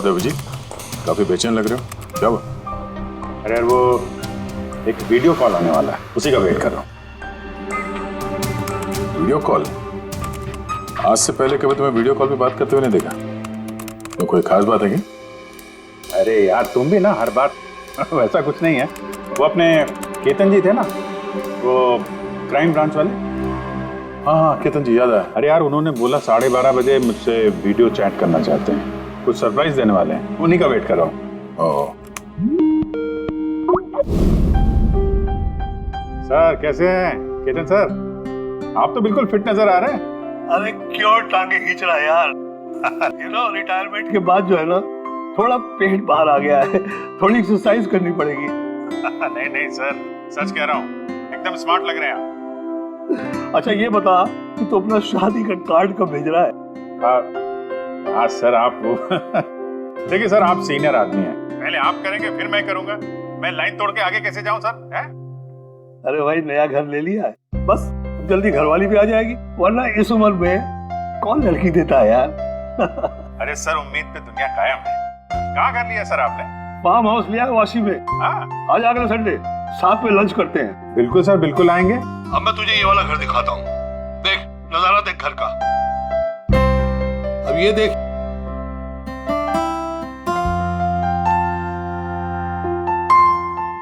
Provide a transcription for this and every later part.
बात है विजय, काफी बेचैन लग रहे हो, क्या हुआ? अरे यार वो एक वीडियो कॉल आने वाला है, उसी का वेट कर रहा हूँ। Video call? आज से पहले कभी तुम्हें वीडियो कॉल पे बात करते हुए नहीं देखा। तो कोई खास बात है क्या? अरे यार तुम भी ना हर बार वैसा कुछ नहीं है। वो अपने केतन जी थे ना, वो क्राइम ब्रांच वाले। हाँ केतन जी, याद आया। अरे यार उन्होंने बोला 12:30 बजे मुझसे वीडियो चैट करना चाहते हैं, कुछ सरप्राइज देने वाले हैं, उन्हीं का वेट कर रहा हूँ। सर कैसे हैं केतन सर? आप तो बिल्कुल फिट नजर आ रहे हैं। अरे क्यों टांगे खींच रहा है यार? रिटायरमेंट के बाद जो है ना, थोड़ा पेट बाहर आ गया है, थोड़ी एक्सरसाइज करनी पड़ेगी। नहीं नहीं सर, सच कह रहा हूँ, एकदम स्मार्ट लग रहे हैं आप। अच्छा ये बता कि तू अपना शादी का कार्ड कब भेज रहा है? हाँ सर आप वो देखिए सर, आप सीनियर आदमी हैं, पहले आप करेंगे फिर मैं करूंगा। मैं लाइन तोड़ के आगे कैसे जाऊं सर? है? अरे भाई नया घर ले लिया है, बस जल्दी घरवाली भी आ जाएगी, वरना इस उम्र में कौन लड़की देता है यार। अरे सर उम्मीद पे दुनिया कायम है। कहाँ कर लिया सर आपने? फार्म हाउस लिया है वाशी में। हाँ आज अगले संडे साथ में लंच करते हैं। बिल्कुल सर, बिल्कुल आएंगे। अब मैं तुझे ये वाला घर दिखाता हूँ, देख नजारा देख घर का। अब ये देख,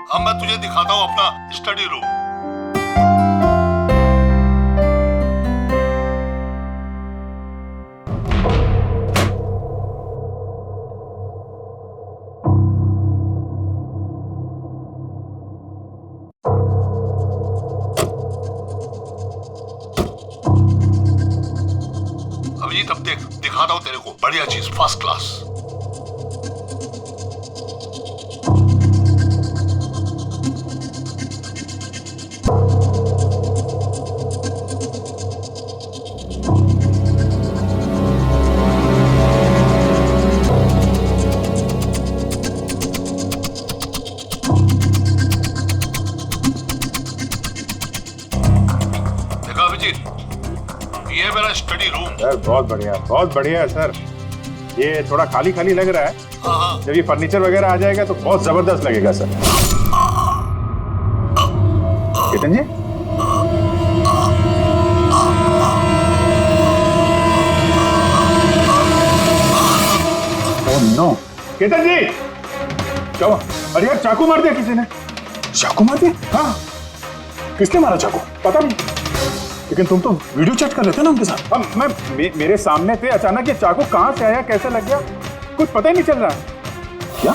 अब मैं तुझे दिखाता हूँ अपना स्टडी रूम। अभिजीत अब देख, दिखाता हूँ तेरे को बढ़िया चीज, फर्स्ट क्लास। देखा अभिजीत, ये है मेरा स्टडी रूम। सर बहुत बढ़िया है सर। ये थोड़ा खाली खाली लग रहा है, जब ये फर्नीचर वगैरह आ जाएगा तो बहुत जबरदस्त लगेगा सर। केतन जी, ओह नो, केतन जी क्या हुआ? अरे यार चाकू मार दिया किसी ने। चाकू मार दिया? हाँ किसने मारा चाकू? पता नहीं। लेकिन तुम तो वीडियो चैट कर रहे थे ना उनके साथ। अब मेरे सामने थे, अचानक ये चाकू कहां से आया, कैसे लग गया, कुछ पता ही नहीं चल रहा है। क्या?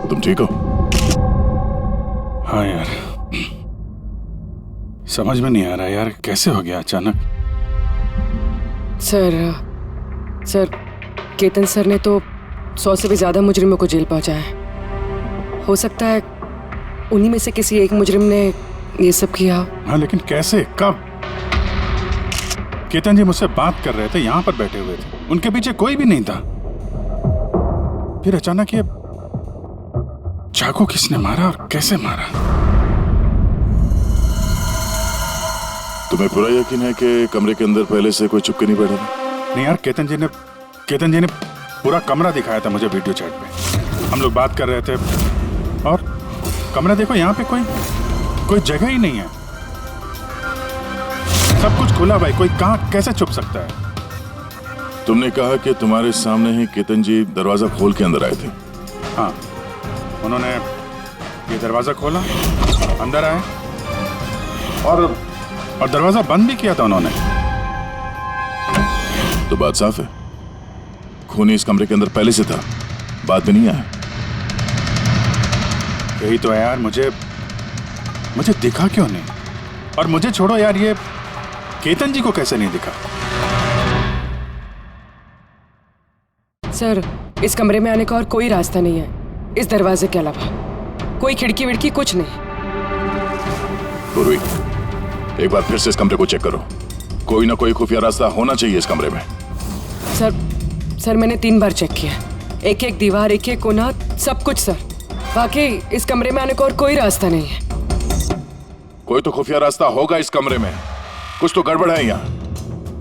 तुम ठीक हो? हाँ यार, समझ में नहीं आ रहा यार, कैसे हो गया अचानक। सर केतन सर ने तो 100 से भी ज्यादा मुजरिमों को जेल पहुंचाया है। हो सकता है उन्हीं में से किसी एक मुजरिम ने ये सब किया। हाँ लेकिन कैसे, कब? केतन जी मुझसे बात कर रहे थे, यहाँ पर बैठे हुए थे, उनके पीछे कोई भी नहीं था। फिर अचानक ये चाकू किसने मारा और कैसे मारा? तुम्हें पूरा यकीन है कि कमरे के अंदर पहले से कोई छुप के नहीं बैठा था? नहीं यार, केतन जी ने पूरा कमरा दिखाया था मुझे वीडियो चैट पे। हम लोग बात कर रहे थे और कमरा देखो, यहाँ पे कोई जगह ही नहीं है, सब कुछ खुला भाई, कोई कहाँ कैसे छुप सकता है? तुमने कहा कि तुम्हारे सामने ही केतन जी दरवाजा खोल के अंदर आए थे। हाँ, उन्होंने ये दरवाजा खोला, अंदर आए और दरवाजा बंद भी किया था उन्होंने। तो बात साफ है, खूनी इस कमरे के अंदर पहले से था, बाद में नहीं आया। यही तो है यार, मुझे दिखा क्यों नहीं? और मुझे छोड़ो यार, ये केतन जी को कैसे नहीं दिखा? सर इस कमरे में आने का और कोई रास्ता नहीं है इस दरवाजे के अलावा, कोई खिड़की विड़की कुछ नहीं। पूर्वी, एक बार फिर से इस कमरे को चेक करो। कोई ना कोई खुफिया रास्ता होना चाहिए इस कमरे में। सर मैंने 3 बार चेक किया, एक एक दीवार, एक एक कोना, सब कुछ सर। वाकई इस कमरे में आने का और कोई रास्ता नहीं है। कोई तो खुफिया रास्ता होगा इस कमरे में, कुछ तो गड़बड़ है यहाँ,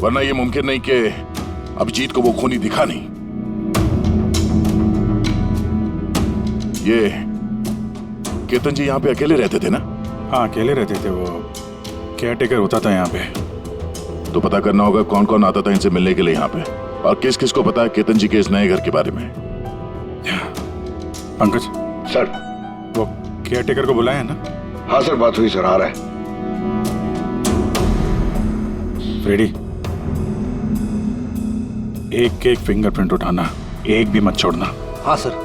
वरना ये मुमकिन नहीं कि अभिजीत को वो खूनी दिखा नहीं। ये केतन जी यहाँ पे अकेले रहते थे ना? हाँ, अकेले रहते थे, वो केयर टेकर होता था यहाँ पे। तो पता करना होगा कौन कौन आता था इनसे मिलने के लिए यहाँ पे, और किस किस को पता है केतन जी के इस नए घर के बारे में। पंकज सर। वो केयर टेकर को बुलाया है ना? हाँ सर, बात हुई सर, आ रहा है। फ्रेडी, एक एक फिंगरप्रिंट उठाना, एक भी मत छोड़ना। हाँ सर,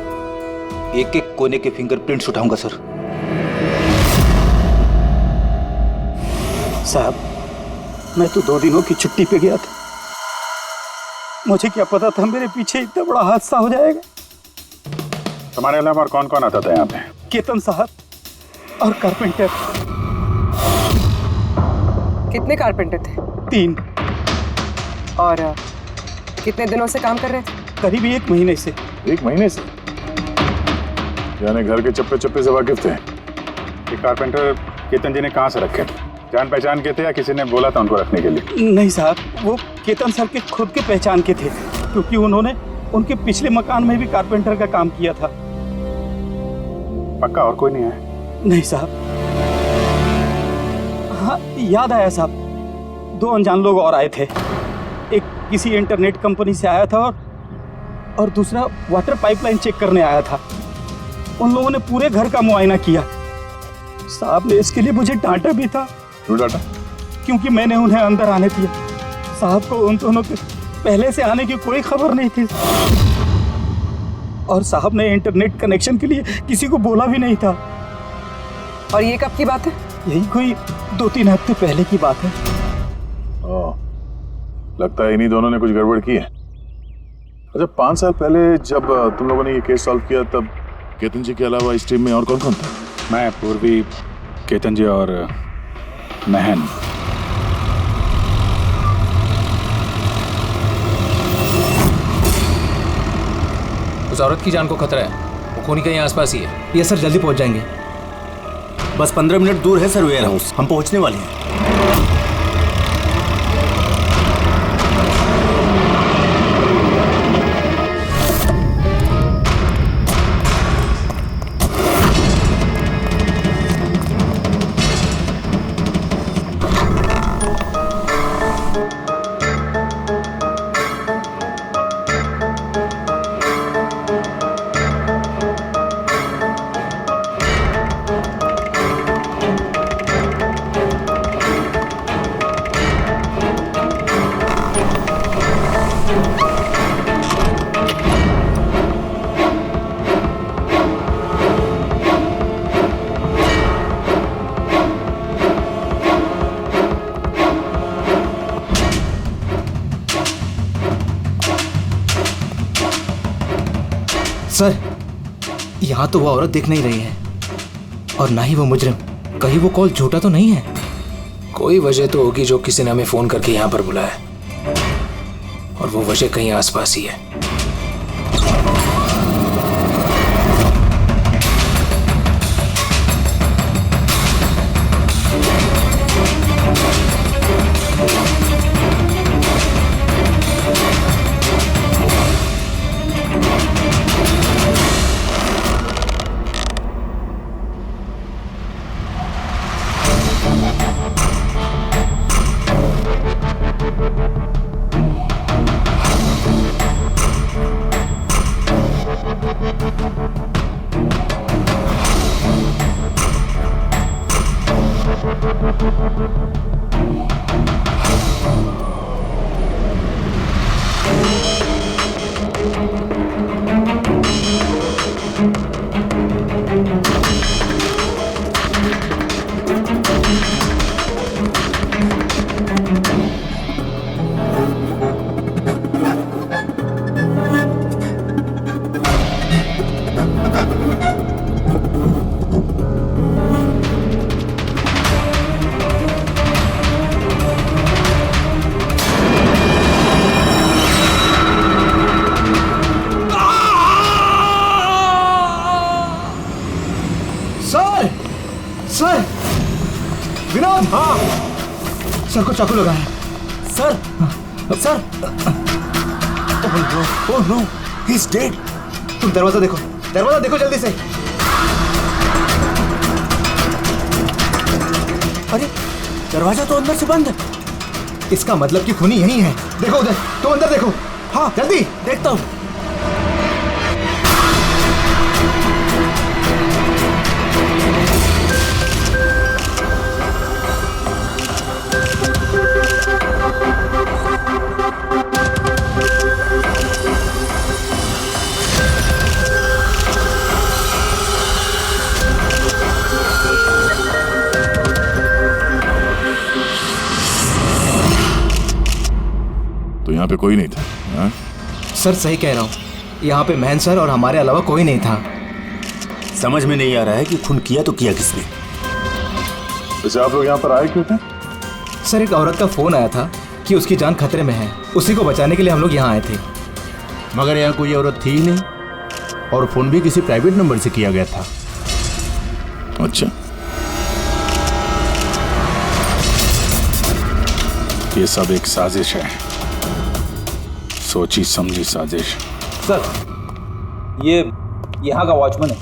एक एक कोने के फिंगरप्रिंट्स उठाऊंगा सर। साहब, मैं तो 2 दिनों की छुट्टी पे गया था, मुझे क्या पता था मेरे पीछे इतना बड़ा हादसा हो जाएगा। तुम्हारे अलावा और कौन कौन आता था यहाँ पे? केतन साहब और कारपेंटर। कितने कारपेंटर थे? 3। और कितने दिनों से काम कर रहे थे? करीब 1 महीने से। 1 महीने से? यानी घर के चप्पे चप्पे से वाकिफ थे। ये कारपेंटर केतन जी ने कहाँ से रखे थे? जान पहचान के थे या किसी ने बोला था उनको रखने के लिए? नहीं साहब, वो केतन सर के खुद के पहचान के थे, क्योंकि उन्होंने उनके पिछले मकान में भी कारपेंटर का काम किया था। पक्का और कोई नहीं है? नहीं साहब। हाँ, याद आया साहब, 2 अनजान लोग और आए थे। एक किसी इंटरनेट कंपनी से आया था और दूसरा वाटर पाइपलाइन चेक करने आया था। उन लोगों ने पूरे घर का मुआयना किया। साहब ने इसके लिए मुझे डांटा भी था। क्यों डांटा? क्योंकि मैंने उन्हें अंदर आने दिया। साहब को उन दोनों के पहले से आने की कोई खबर नहीं थी, और साहब ने इंटरनेट कनेक्शन के लिए किसी को बोला भी नहीं था। और ये कब की बात है? यही कोई 2-3 हफ्ते पहले की बात है। ओह, लगता है इन्हीं दोनों ने कुछ गड़बड़ की है। अच्छा, 5 साल पहले जब तुम लोगों ने ये केस सॉल्व किया, तब केतन जी के अलावा इस टीम में और कौन कौन था? मैं, पूर्वी, केतन जी और महन। उस औरत की जान को खतरा है, वो खूनी कहीं आसपास ही है। ये सर, जल्दी पहुंच जाएंगे। बस 15 मिनट दूर है सर वेयर हाउस, हम पहुंचने वाले हैं। सर, यहाँ तो वो औरत दिख नहीं रही है, और ना ही वो मुजरिम। कहीं वो कॉल झूठा तो नहीं है? कोई वजह तो होगी जो किसी ने हमें फोन करके यहाँ पर बुलाया, और वो वजह कहीं आसपास ही है। सर को चाकू लगा है। Sir sir oh no, he is dead. तुम दरवाजा देखो जल्दी से। अरे दरवाजा तो अंदर से बंद है। इसका मतलब कि खूनी यही है। देखो उधर, तुम अंदर देखो। हाँ जल्दी। देखता हूँ। तो यहाँ पे कोई नहीं था? हाँ? सर सही कह रहा हूँ, यहाँ पे महन सर और हमारे अलावा कोई नहीं था। समझ में नहीं आ रहा है कि खून किया तो किया किसने। वैसे आप लोग यहाँ पर आए क्यों थे? सर एक औरत का फोन आया था कि उसकी जान खतरे में है, उसी को बचाने के लिए हम लोग यहाँ आए थे। मगर यहाँ कोई औरत थी ही नहीं और फोन भी किसी प्राइवेट नंबर से किया गया था। अच्छा, ये सब एक साजिश है, सोची समझी साजिश। सर ये यहाँ का वॉचमैन है।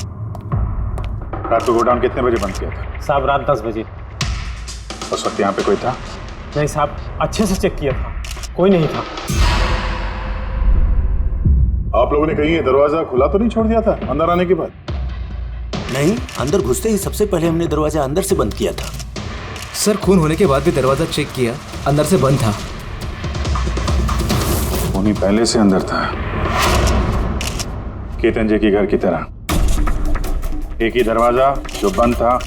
रात को गोडाउन कितने बजे बंद किया था? साहब रात 10 बजे। उस वक्त यहाँ पे कोई था? नहीं साहब, अच्छे से चेक किया था, कोई नहीं था। आप लोगों ने कहीं ये दरवाजा खुला तो नहीं छोड़ दिया था अंदर आने के बाद? नहीं, अंदर घुसते ही सबसे पहले हमने दरवाजा अंदर से बंद किया था। सर खून होने के बाद भी दरवाजा चेक किया, अंदर से बंद था। खूनी पहले से अंदर था, केतन जी के घर की तरह। एक ही दरवाजा जो बंद था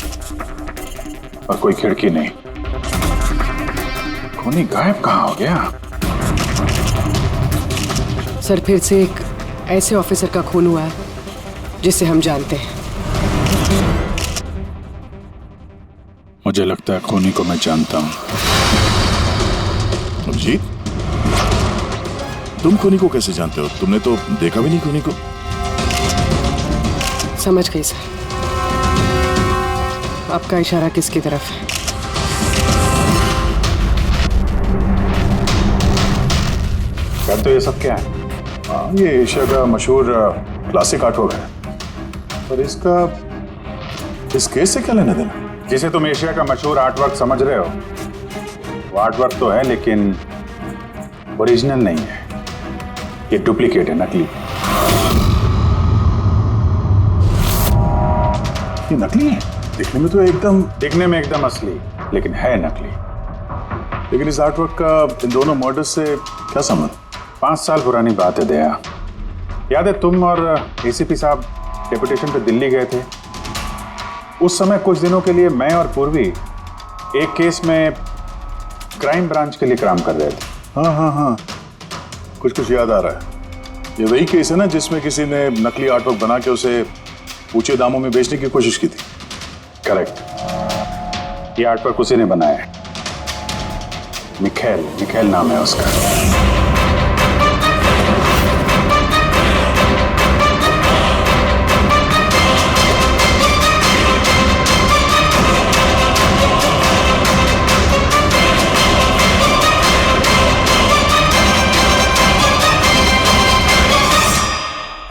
और कोई खिड़की नहीं। खूनी गायब कहाँ हो गया? सर फिर से एक ऐसे ऑफिसर का खून हुआ है जिसे हम जानते हैं। मुझे लगता है खूनी को मैं जानता हूं। अभिजीत, तुम खूनी को कैसे जानते हो? तुमने तो देखा भी नहीं खूनी को। समझ गई सर, आपका इशारा किसकी तरफ है? क्या तो ये सब क्या है? हाँ, ये एशिया का मशहूर क्लासिक आर्टवर्क है, पर इसका इस केस से क्या लेना देना? जिसे तुम एशिया का मशहूर आर्टवर्क समझ रहे हो, वो आर्टवर्क तो है लेकिन ओरिजिनल नहीं है। ये डुप्लीकेट है, नकली। ये नकली है? दिखने में तो एकदम असली, लेकिन है नकली। लेकिन इस आर्टवर्क का इन दोनों मर्डर्स से क्या संबंध? 5 साल पुरानी बात है दया। याद है तुम और एसीपी साहब डेपुटेशन पे दिल्ली गए थे? उस समय कुछ दिनों के लिए मैं और पूर्वी एक केस में क्राइम ब्रांच के लिए काम कर रहे थे। हाँ, कुछ याद आ रहा है। ये वही केस है ना जिसमें किसी ने नकली आर्टवर्क बना के उसे ऊंचे दामों में बेचने की कोशिश की थी? करेक्ट। ये आर्टवर्क उसी ने बनाया है। मिखेल नाम है उसका।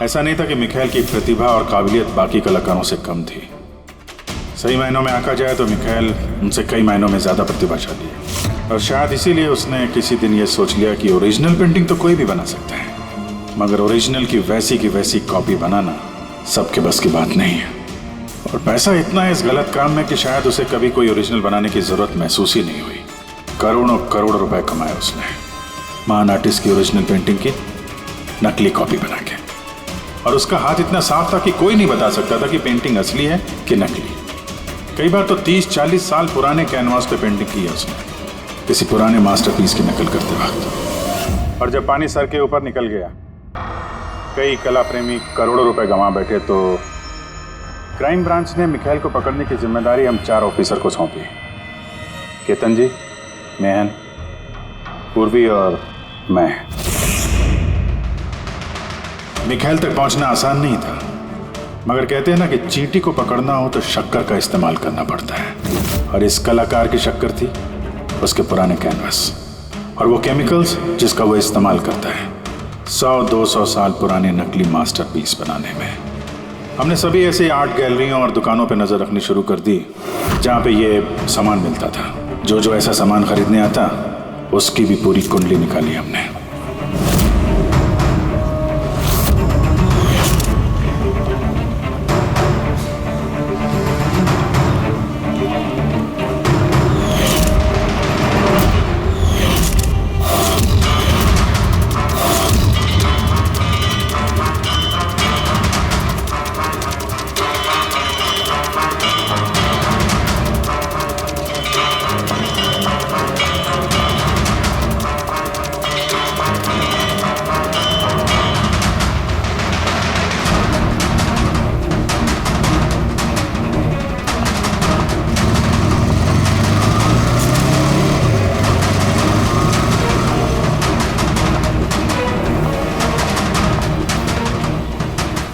ऐसा नहीं था कि मिखेल की प्रतिभा और काबिलियत बाकी कलाकारों से कम थी। सही मायनों में आंका जाए तो मिखेल उनसे कई मायनों में ज्यादा प्रतिभाशाली है, और शायद इसीलिए उसने किसी दिन ये सोच लिया कि ओरिजिनल पेंटिंग तो कोई भी बना सकता है, मगर ओरिजिनल की वैसी कॉपी बनाना सबके बस की बात नहीं है। और पैसा इतना है इस गलत काम में कि शायद उसे कभी कोई ओरिजिनल बनाने की जरूरत महसूस ही नहीं हुई। करोड़ रुपए कमाए उसने महान आर्टिस्ट की ओरिजिनल पेंटिंग की नकली कॉपी बना के। और उसका हाथ इतना साफ था कि कोई नहीं बता सकता था कि पेंटिंग असली है कि नकली। कई बार तो 30-40 साल पुराने कैनवास पे पेंटिंग की है उसने, किसी पुराने मास्टरपीस की नकल करते वक्त। और जब पानी सर के ऊपर निकल गया, कई कला प्रेमी करोड़ों रुपए गंवा बैठे, तो क्राइम ब्रांच ने मिखेल को पकड़ने की जिम्मेदारी हम 4 ऑफिसर को सौंपी। केतन जी, मेहन, पूर्वी और मैं। मिखेल तक पहुंचना आसान नहीं था, मगर कहते हैं ना कि चींटी को पकड़ना हो तो शक्कर का इस्तेमाल करना पड़ता है, और इस कलाकार की शक्कर थी उसके पुराने कैनवस और वो केमिकल्स जिसका वो इस्तेमाल करता है 100-200 साल पुराने नकली मास्टरपीस बनाने में। हमने सभी ऐसे आर्ट गैलरियों और दुकानों पे नजर रखनी शुरू कर दी जहाँ पे ये सामान मिलता था। जो ऐसा सामान खरीदने आता उसकी भी पूरी कुंडली निकाली हमने।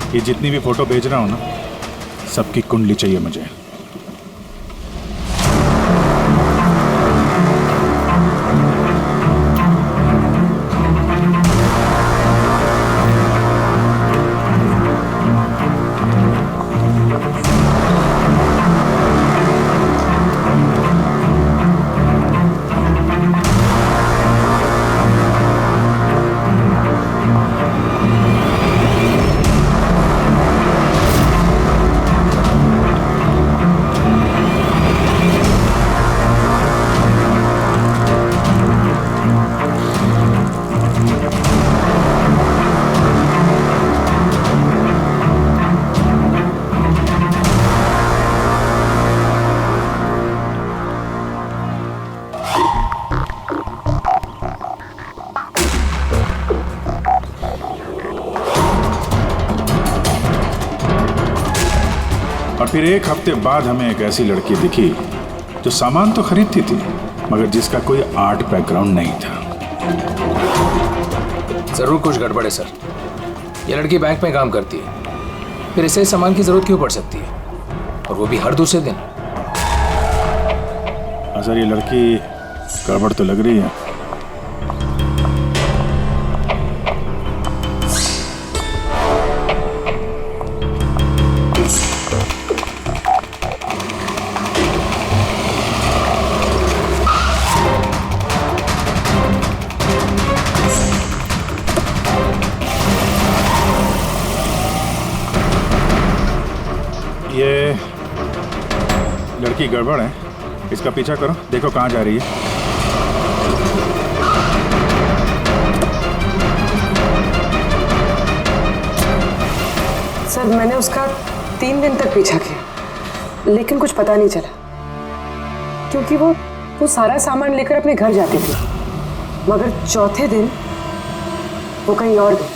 ये जितनी भी फोटो भेज रहा हूं ना, सबकी कुंडली चाहिए मुझे। और फिर एक हफ्ते बाद हमें एक ऐसी लड़की दिखी जो सामान तो खरीदती थी मगर जिसका कोई आर्ट बैकग्राउंड नहीं था। जरूर कुछ गड़बड़ है सर। ये लड़की बैंक में काम करती है, फिर इसे सामान की जरूरत क्यों पड़ सकती है, और वो भी हर दूसरे दिन। सर ये लड़की गड़बड़ तो लग रही है। ये लड़की गड़बड़ है, इसका पीछा करो, देखो कहाँ जा रही है। सर मैंने उसका 3 दिन तक पीछा किया लेकिन कुछ पता नहीं चला, क्योंकि वो सारा सामान लेकर अपने घर जाती थी, मगर चौथे दिन वो कहीं और गई।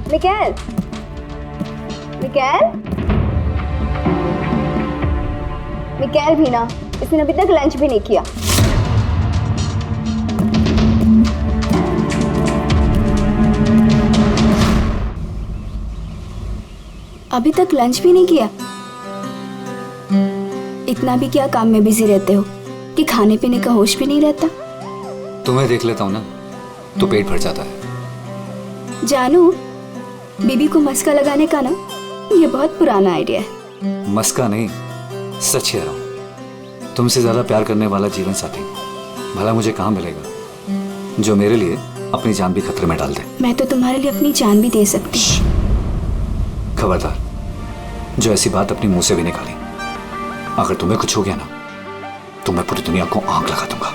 मिकेल, मिकेल, मिकेल भी ना, इसने अभी तक लंच भी नहीं किया। अभी तक लंच भी नहीं किया? इतना भी क्या काम में बिजी रहते हो कि खाने पीने का होश भी नहीं रहता? तुम्हें देख लेता हूँ ना तो पेट भर जाता है। जानू, बीबी को मस्का लगाने का ना ये बहुत पुराना आइडिया है। मस्का नहीं, सच कह रहा हूँ। तुमसे ज्यादा प्यार करने वाला जीवन साथी भला मुझे कहाँ मिलेगा जो मेरे लिए अपनी जान भी खतरे में डाल दे। मैं तो तुम्हारे लिए अपनी जान भी दे सकती। खबरदार, जो ऐसी बात अपने मुंह से भी निकाली। अगर तुम्हें कुछ हो गया ना तो मैं पूरी दुनिया को आग लगा दूंगा।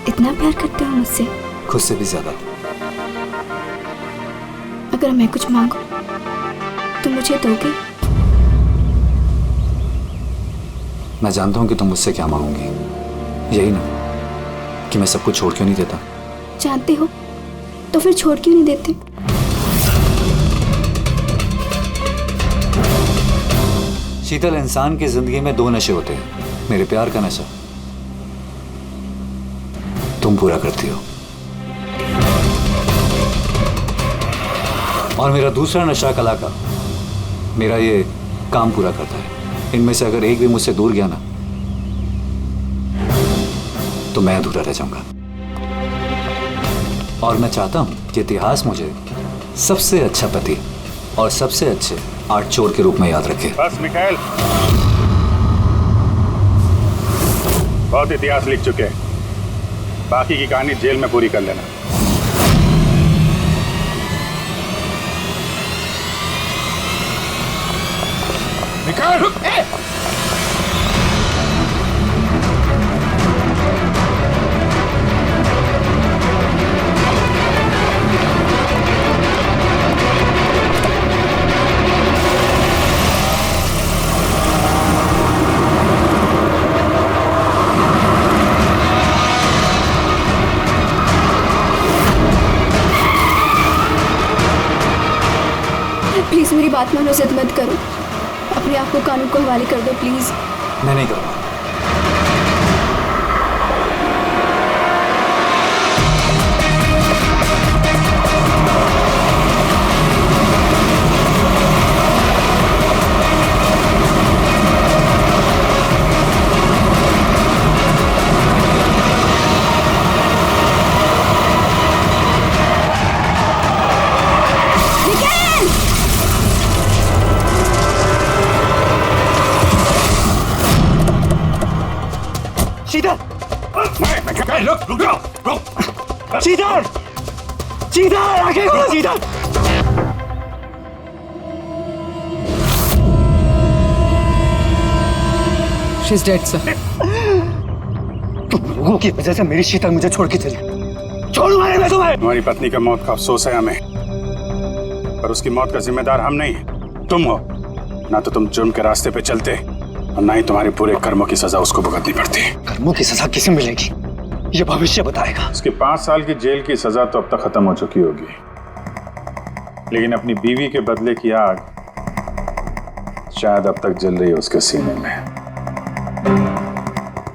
इतना प्यार करते हो मुझसे? खुद से भी ज्यादा। अगर मैं कुछ मांगू तो मुझे दोगे? मैं जानता हूं कि तुम मुझसे क्या मांगोगी, यही ना कि मैं सब कुछ छोड़ क्यों नहीं देता। जानते हो तो फिर छोड़ क्यों नहीं देते? शीतल, इंसान की जिंदगी में दो नशे होते हैं, मेरे प्यार का नशा तुम पूरा करती हो, और मेरा दूसरा नशा कला का, मेरा ये काम पूरा करता है। इनमें से अगर एक भी मुझसे दूर गया ना तो मैं अधूरा रह जाऊंगा। और मैं चाहता हूं कि इतिहास मुझे सबसे अच्छा पति और सबसे अच्छे आर्ट चोर के रूप में याद रखे। बस मिखाइल, बहुत इतिहास लिख चुके हैं, बाकी की कहानी जेल में पूरी कर लेना। मिखाइल, प्लीज मेरी बात मानो, जिद मत करो, अपने आप को कानून को हवाले कर दो प्लीज। मैं नहीं करूंगा। शीतल, शीतल, आगे खोलो शीतल। She's dead, sir. तुम लोगों की वजह से मेरी शीतल मुझे छोड़ के चली। छोड़ूंगा नहीं मैं तुम्हें। तुम्हारी पत्नी का मौत का अफसोस है हमें, पर उसकी मौत का जिम्मेदार हम नहीं, तुम हो। ना तो तुम जुर्म के रास्ते पे चलते और ना ही तुम्हारे पूरे कर्मों की सजा उसको भुगतनी पड़ती। कर्मों की सजा किसे मिलेगी ये भविष्य बताएगा। उसके 5 साल की जेल की सजा तो अब तक खत्म हो चुकी होगी, लेकिन अपनी बीवी के बदले की आग शायद अब तक जल रही है उसके सीने में।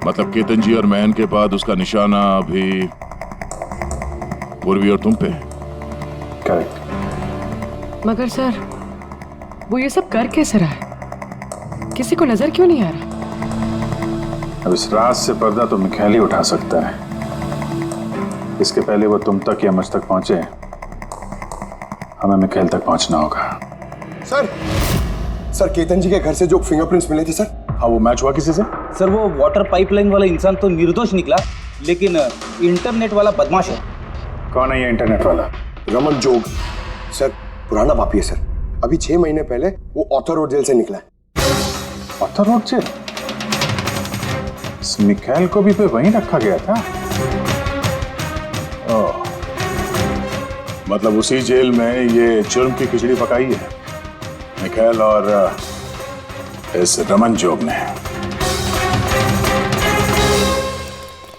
मतलब केतन जी और महन के बाद उसका निशाना अभी पूर्वी और तुम पे। करेक्ट। मगर सर, वो ये सब कर कैसे रहा है? किसी को नजर क्यों नहीं आ रहा? अब इस राज से पर्दा तो मिखाइल ही उठा सकता है। इसके पहले वो तुम तक या मुझ तक पहुंचे, हमें मिखाइल तक पहुंचना होगा। सर केतन जी के घर से जो फिंगरप्रिंट्स मिले थे सर। हाँ, वो मैच हुआ किसी से? सर वो वाटर पाइपलाइन वाला इंसान तो निर्दोष निकला, लेकिन इंटरनेट वाला बदमाश है। कौन है ये इंटरनेट वाला? रमन जोग सर, पुराना पापी है सर। अभी 6 महीने पहले वो ऑथर रोड जेल से निकला है। Arthur road jail? इस मिखाइल को भी पे वहीं रखा गया था। ओह, मतलब उसी जेल में ये जुर्म की खिचड़ी पकाई है मिखाइल और इस रमन जोग ने।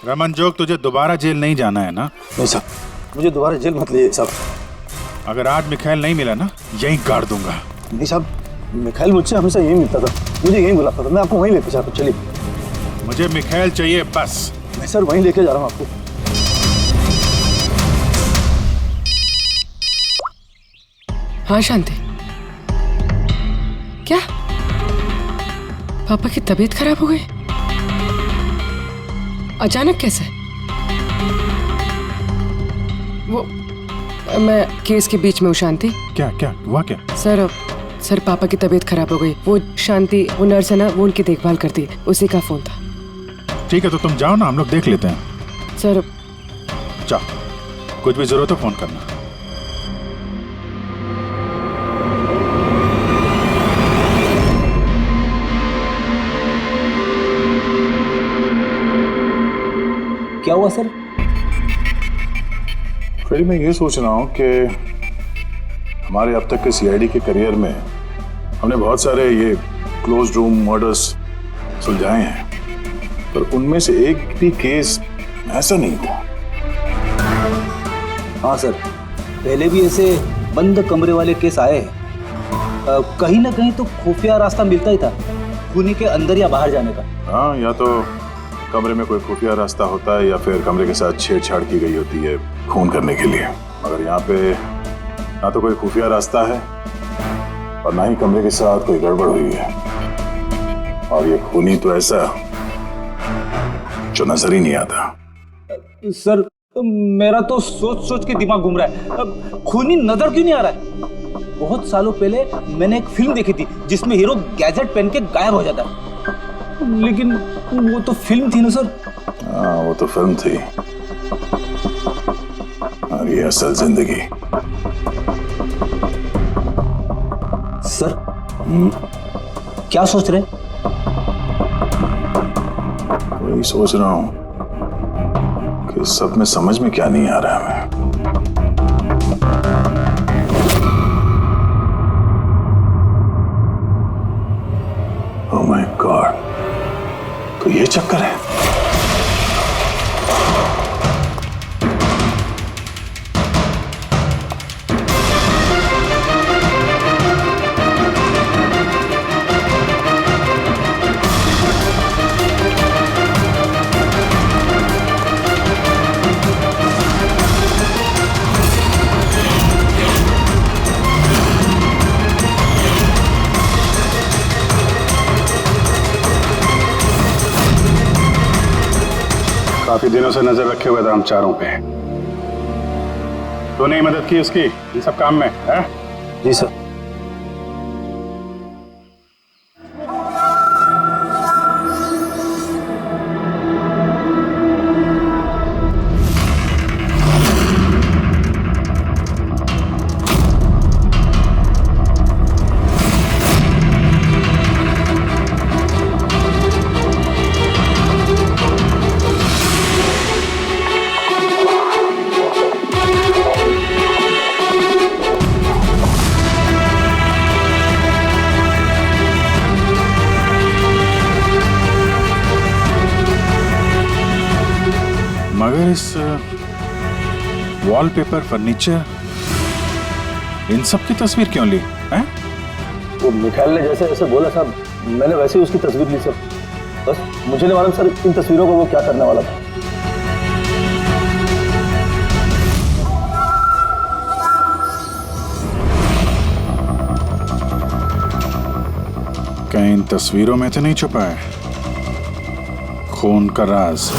रमन जोग, तुझे दोबारा जेल नहीं जाना है ना? नहीं साहब, मुझे दोबारा जेल मत ले साहब। अगर आज मिखाइल नहीं मिला ना, यहीं गाड़ दूंगा। नहीं साहब, मिखाइल मुझसे हमेशा यही मिलता था, मुझे यही बुलाता था, मैं आपको वहीं लेके जाता हूँ। चलिए। मुझे मिखाइल चाहिए बस। मैं सर वहीं लेके जा रहा हूँ आपको। हाँ शांति, क्या पापा की तबीयत खराब हो गई? अचानक कैसे? वो मैं केस के बीच में हूँ शांति। क्या क्या हुआ क्या? सर पापा की तबीयत खराब हो गई। वो शांति, वो नर्स है ना, वो उनकी देखभाल करती है, उसी का फोन था। ठीक है, तो तुम जाओ ना, हम लोग देख लेते हैं। सर जाओ, कुछ भी जरूरत हो फोन करना। क्या हुआ सर? फिर मैं ये सोच रहा हूँ कि हमारे अब तक के सीआईडी के करियर में हमने बहुत सारे ये क्लोज रूम मर्डर्स सुलझाए हैं, पर उनमें से एक भी केस ऐसा नहीं हुआ। हाँ सर, पहले भी ऐसे बंद कमरे वाले केस आए हैं। कहीं ना कहीं तो खुफिया रास्ता मिलता ही था, खूनी के अंदर या बाहर जाने का। हाँ, या तो कमरे में कोई खुफिया रास्ता होता है या फिर कमरे के साथ छेड़छाड़ की गई होती है खून करने के लिए। मगर यहाँ पे ना तो कोई खुफिया रास्ता है और ना ही कमरे के साथ कोई गड़बड़ हुई है। और ये खूनी तो ऐसा जो नजर ही नहीं आता। सर मेरा तो सोच सोच के दिमाग घूम रहा है। खूनी नजर क्यों नहीं आ रहा है? बहुत सालों पहले मैंने एक फिल्म देखी थी जिसमें हीरो गैजेट पहन के गायब हो जाता है, लेकिन वो तो फिल्म थी ना सर। हाँ, वो तो फिल्म थी और ये असल जिंदगी। सर क्या सोच रहे? वही सोच रहा हूँ कि सब में समझ में क्या नहीं आ रहा है हमें। ओह माय गॉड, तो ये चक्कर है। काफी दिनों से नजर रखे हुए थे हम चारों पे। तो नहीं मदद की उसकी इन सब काम में है? जी सर। मगर इस वॉलपेपर, फर्नीचर, इन सब की तस्वीर क्यों ली है? वो मिखाइल ने जैसे जैसे बोला साहब, मैंने वैसे ही उसकी तस्वीर ली सर। बस मुझे नहीं मालूम सर इन तस्वीरों को वो क्या करने वाला था। कहीं इन तस्वीरों में तो नहीं छुपा है खून का राज?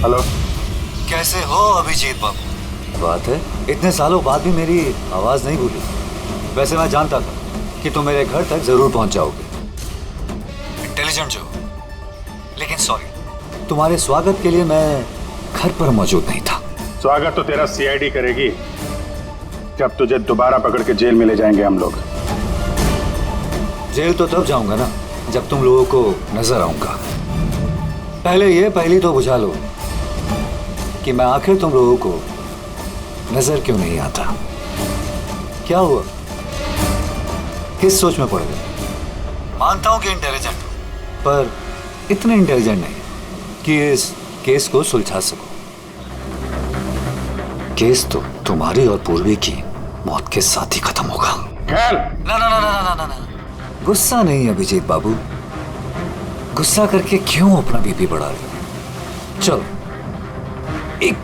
हेलो, कैसे हो अभिजीत बाबू? बात है इतने सालों बाद भी मेरी आवाज नहीं भूली। वैसे मैं जानता था कि तुम मेरे घर तक जरूर पहुंच जाओगे, इंटेलिजेंट जो, लेकिन सॉरी, तुम्हारे स्वागत के लिए मैं घर पर मौजूद नहीं था। स्वागत तो तेरा सीआईडी करेगी जब तुझे दोबारा पकड़ के जेल में ले जाएंगे हम लोग। जेल तो तब जाऊंगा ना जब तुम लोगों को नजर आऊंगा। पहले तो बुझा लो कि मैं आखिर तुम लोगों को नजर क्यों नहीं आता। क्या हुआ, किस सोच में पड़ गए? मानता हूं कि इंटेलिजेंट हो, पर इतने इंटेलिजेंट नहीं कि इस केस को सुलझा सको। केस तो तुम्हारी और पूर्वी की मौत के साथ ही खत्म होगा। ना ना ना ना ना ना ना, गुस्सा नहीं अभिजीत बाबू, गुस्सा करके क्यों अपना बीपी बढ़ा रहे हो? चलो एक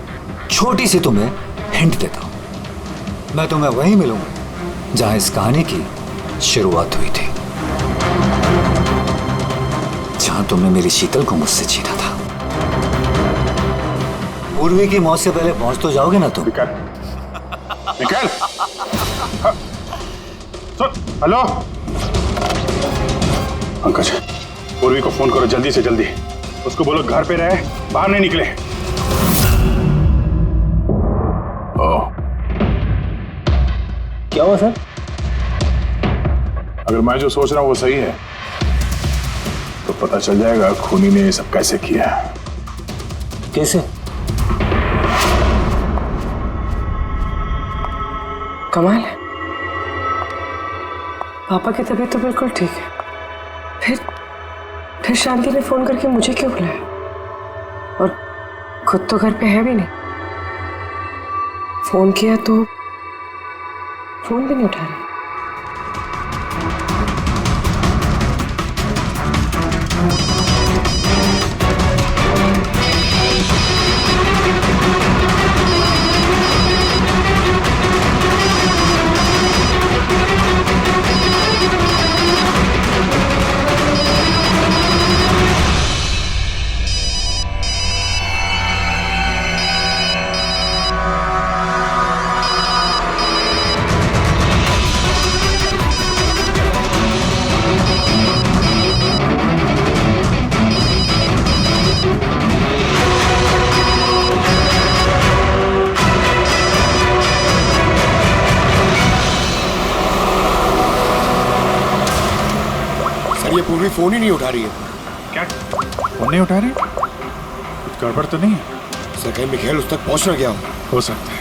छोटी सी तुम्हें हिंट देता हूं। मैं तुम्हें वहीं मिलूंगा जहां इस कहानी की शुरुआत हुई थी, जहां तुमने मेरी शीतल को मुझसे छीना था। पूर्वी की मौत से पहले पहुंच तो जाओगे ना तुम? निकल। हेलो पंकज, पूर्वी को फोन करो जल्दी से जल्दी। उसको बोलो घर पे रहे, बाहर नहीं निकले। क्या हुआ सर? अगर मैं जो सोच रहा हूं वो सही है तो पता चल जाएगा खूनी ने ये सब कैसे किया। कैसे? कमाल है, पापा की तबीयत तो बिल्कुल ठीक है, फिर शांति ने फोन करके मुझे क्यों बुलाया? और खुद तो घर पे है भी नहीं। फोन किया तो फोन भी नहीं उठा रही। ये पूर्वी फोन ही नहीं उठा रही है। क्या फोन नहीं उठा रही? कुछ गड़बड़ तो नहीं है? सर कहीं मिखेल उस तक पहुंच ना गया हो सकता है।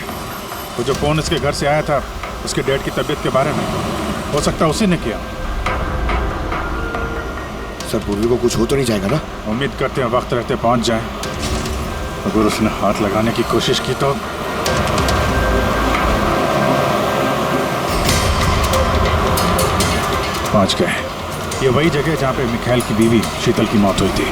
वो जो फोन इसके घर से आया था उसके डैड की तबीयत के बारे में, हो सकता है उसी ने किया। सर पूर्वी को कुछ हो तो नहीं जाएगा ना? उम्मीद करते हैं वक्त रहते पहुंच जाए। अगर उसने हाथ लगाने की कोशिश की तो पहुंच गए। ये वही जगह जहां पे मिखाइल की बीवी शीतल की मौत हुई थी।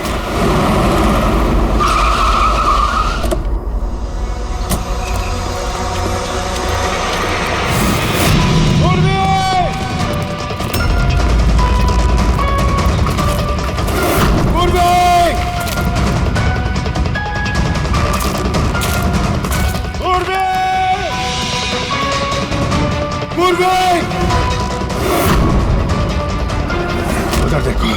उधर देखो।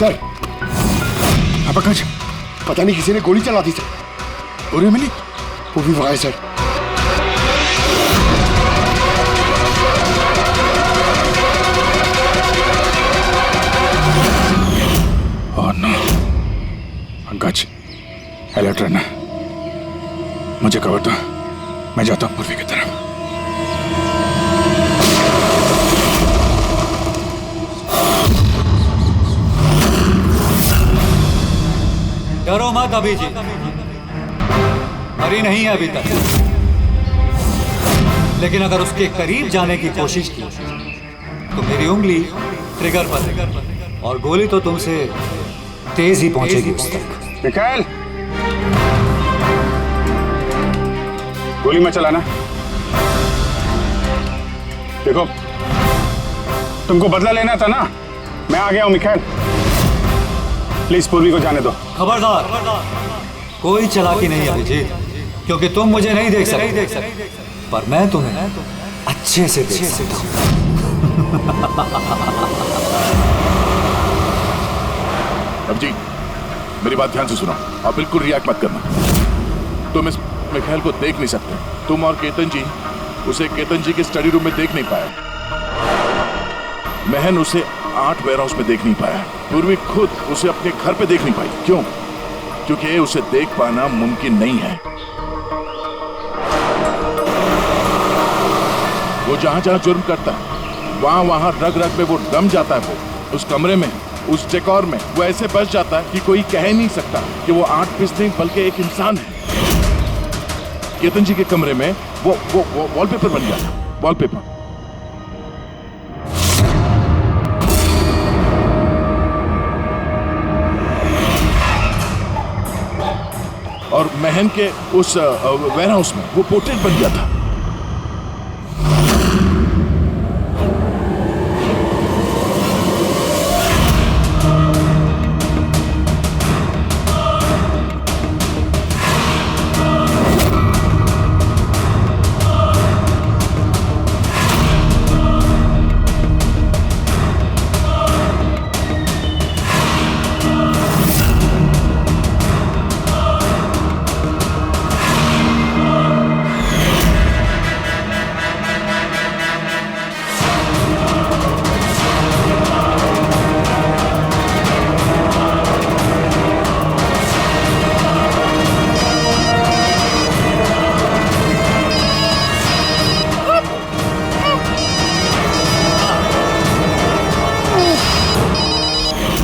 सर पंकज, पता नहीं किसी ने गोली चला दी सर। पूरी मिली? पूर्वी वहां है सर। और नो पंकज, अलर्ट रहना। मुझे कवर दो, मैं जाता हूँ पूर्वी की तरफ। डरो मत अभी जी, मरी नहीं है अभी तक, लेकिन अगर उसके करीब जाने की कोशिश की तो मेरी उंगली ट्रिगर पर और गोली तो तुमसे तेज ही पहुंचेगी उस तक। मिखाइल, गोली मत चलाना। देखो, तुमको बदला लेना था ना, मैं आ गया हूं मिखाइल। प्लीज पूर्वी को जाने दो। खबरदार, कोई चालाकी नहीं अभिजीत, क्योंकि तुम मुझे नहीं देख सकते, पर मैं तुम्हें अच्छे से देख सकता हूं। अभिजीत, मेरी बात ध्यान से सुनो, आप बिल्कुल रिएक्ट मत करना। तुम इस मिखाइल को देख नहीं सकते। तुम और केतन जी उसे केतन जी के स्टडी रूम में देख नहीं पाए। महन उसे आर्ट वेयरहाउस में देख नहीं पाया। पूर्वी खुद उसे अपने घर पे देख नहीं पाई। क्यों? क्योंकि उसे देख पाना मुमकिन नहीं है। वो जहां जहां जुर्म करता है वहां वहां रग रग में वो दम जाता है। वो उस कमरे में, उस डेकोर में वो ऐसे बस जाता है कि कोई कह नहीं सकता कि वो आर्ट पीस नहीं बल्कि एक इंसान है। केतन जी के कमरे में वो वॉलपेपर बन गया था। वॉलपेपर। और महन के उस वेयरहाउस में वो पोर्ट्रेट बन गया था।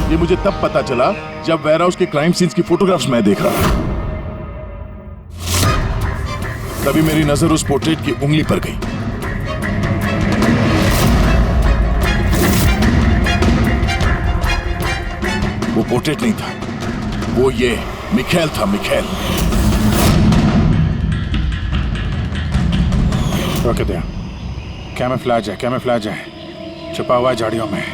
ये मुझे तब पता चला जब वेयरहाउस के क्राइम सीन्स की फोटोग्राफ्स मैं देख रहा था। तभी मेरी नजर उस पोर्ट्रेट की उंगली पर गई। वो पोर्ट्रेट नहीं था, वो ये मिखाइल था। मिखाइल। रोक दिया। कैमोफ्लेज है, कैमोफ्लेज है, छुपा हुआ है झाड़ियों में।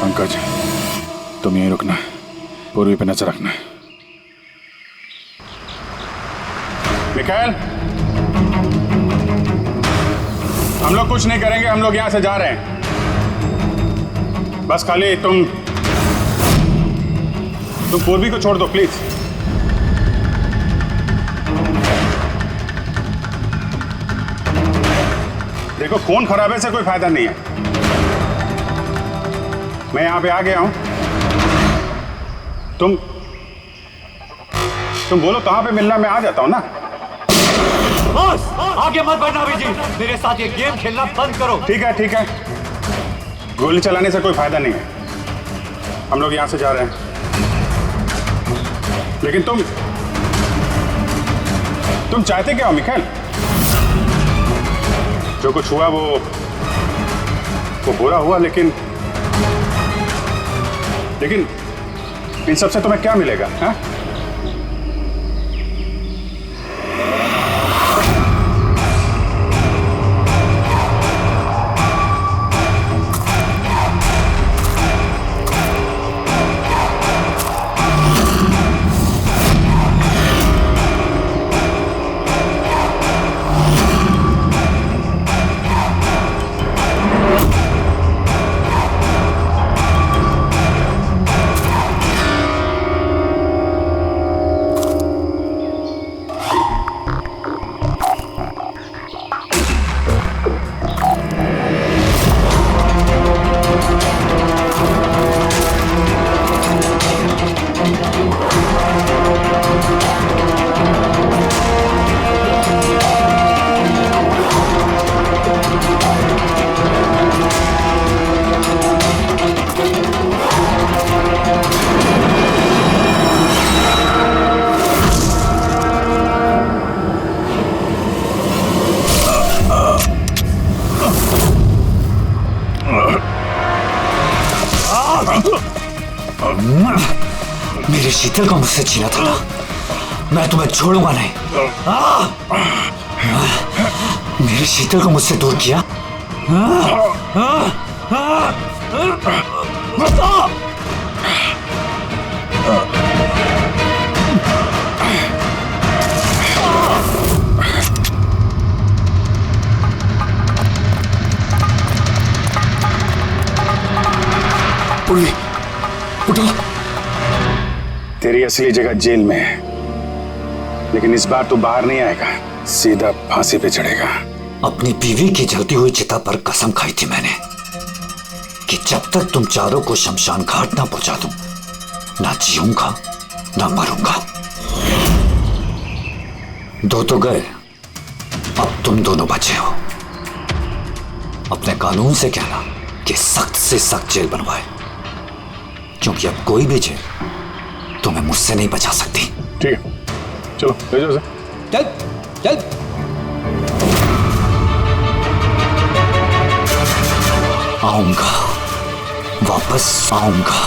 पंकज, तुम यहीं रुकना, पूर्वी पे नजर रखना। मिखाइल, हम लोग कुछ नहीं करेंगे, हम लोग यहां से जा रहे हैं। बस खाली तुम पूर्वी को छोड़ दो प्लीज। देखो, खून खराबे से कोई फायदा नहीं है। मैं यहां पे आ गया हूं। तुम बोलो कहां पे मिलना, मैं आ जाता हूं ना। बस आगे मत बढ़ना जी, मेरे साथ ये गेम खेलना बंद करो। ठीक है, ठीक है। गोली चलाने से कोई फायदा नहीं है। हम लोग यहां से जा रहे हैं, लेकिन तुम चाहते क्या हो मिखाइल? जो कुछ हुआ वो बुरा हुआ, लेकिन इन सबसे तुम्हें क्या मिलेगा? हाँ? मेरे शीतल को मुझसे छीना था ना, मैं तुम्हें छोड़ूंगा नहीं। मेरे शीतल को मुझसे दूर किया। पूर्वी, उठो। तेरी असली जगह जेल में है, लेकिन इस बार तू बाहर नहीं आएगा, सीधा फांसी पे चढ़ेगा। अपनी बीवी की जलती हुई चिता पर कसम खाई थी मैंने कि जब तक तुम चारों को शमशान घाट ना पहुंचा दूं, ना जीऊंगा ना मरूंगा। दो तो गए, अब तुम दोनों बचे हो। अपने कानून से कहना कि सख्त से सख्त जेल बनवाए, क्योंकि अब कोई भी जेल तुम्हें मुझसे नहीं बचा सकती। ठीक है, चलो ले जाओ उसे। चल चल। आऊंगा, वापस आऊंगा।